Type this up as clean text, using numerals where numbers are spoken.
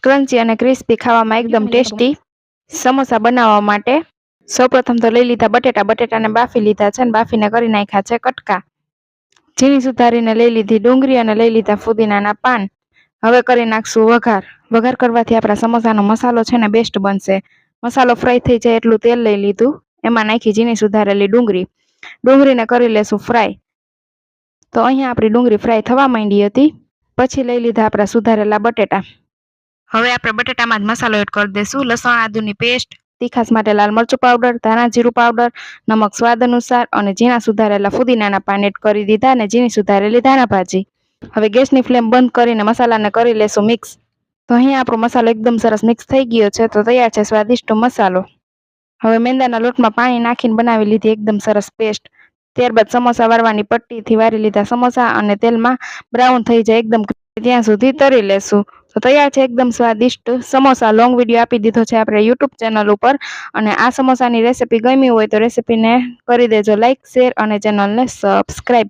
Crunchy અને crispy ખાવામાં એકદમ ટેસ્ટી સમોસા બનાવવા માટે સૌપ્રથમ તો લઈ લીધા બટેટાને બાફી લીધા છે અને બાફીને કરી નાખ્યા છે કટકા. ઝીણી સુધારીને લઈ લીધી ડુંગળી અને લઈ લીધા ફુદીનાના પાન. હવે કરી નાખશું વઘાર કરવાથી આપણા સમોસાનો મસાલો છે ને બેસ્ટ બનશે. મસાલો ફ્રાય થઈ જાય એટલું તેલ લઈ લીધું, એમાં નાખી ઝીણી સુધારેલી ડુંગળીને કરી લેશું ફ્રાય. તો અહીંયા આપણી ડુંગળી ફ્રાય થવા માંડી હતી. પછી લઈ લીધા આપણા સુધારેલા બટેટા. હવે આપણે બટેટામાં જ મસાલો એડ કરી દઈશું. લસણ આદુની પેસ્ટ, તીખાસ માટે લાલ મરચું પાવડર, ધાણા જીરું પાવડર, નમક સ્વાદ અનુસાર અને ઝીણા સુધારેલા ફુદીનાના પાન એડ કરી દીધા અને ઝીણી સુધારેલી ધાણા ભાજી. હવે ગેસની ફ્લેમ બંધ કરીને મસાલાને કરી લેશું મિક્સ. તો અહીંયા આપણો મસાલો એકદમ સરસ મિક્સ થઈ ગયો છે. તો તૈયાર છે સ્વાદિષ્ટ મસાલો. હવે મેંદાના લોટમાં પાણી નાખીને બનાવી લીધી એકદમ સરસ પેસ્ટ. ત્યારબાદ સમોસા વાળવાની પટ્ટીથી વારી લીધા સમોસા અને તેલમાં બ્રાઉન થઈ જાય એકદમ ત્યાં સુધી તરી લેશું. તો તૈયાર છે એકદમ સ્વાદિષ્ટ સમોસા. લોંગ વિડીયો આપી દીધો છે આપણે યુટ્યુબ ચેનલ ઉપર. અને આ સમોસાની રેસીપી ગમી હોય તો રેસીપીને કરી દેજો લાઈક, શેર અને ચેનલને સબસ્ક્રાઈબ.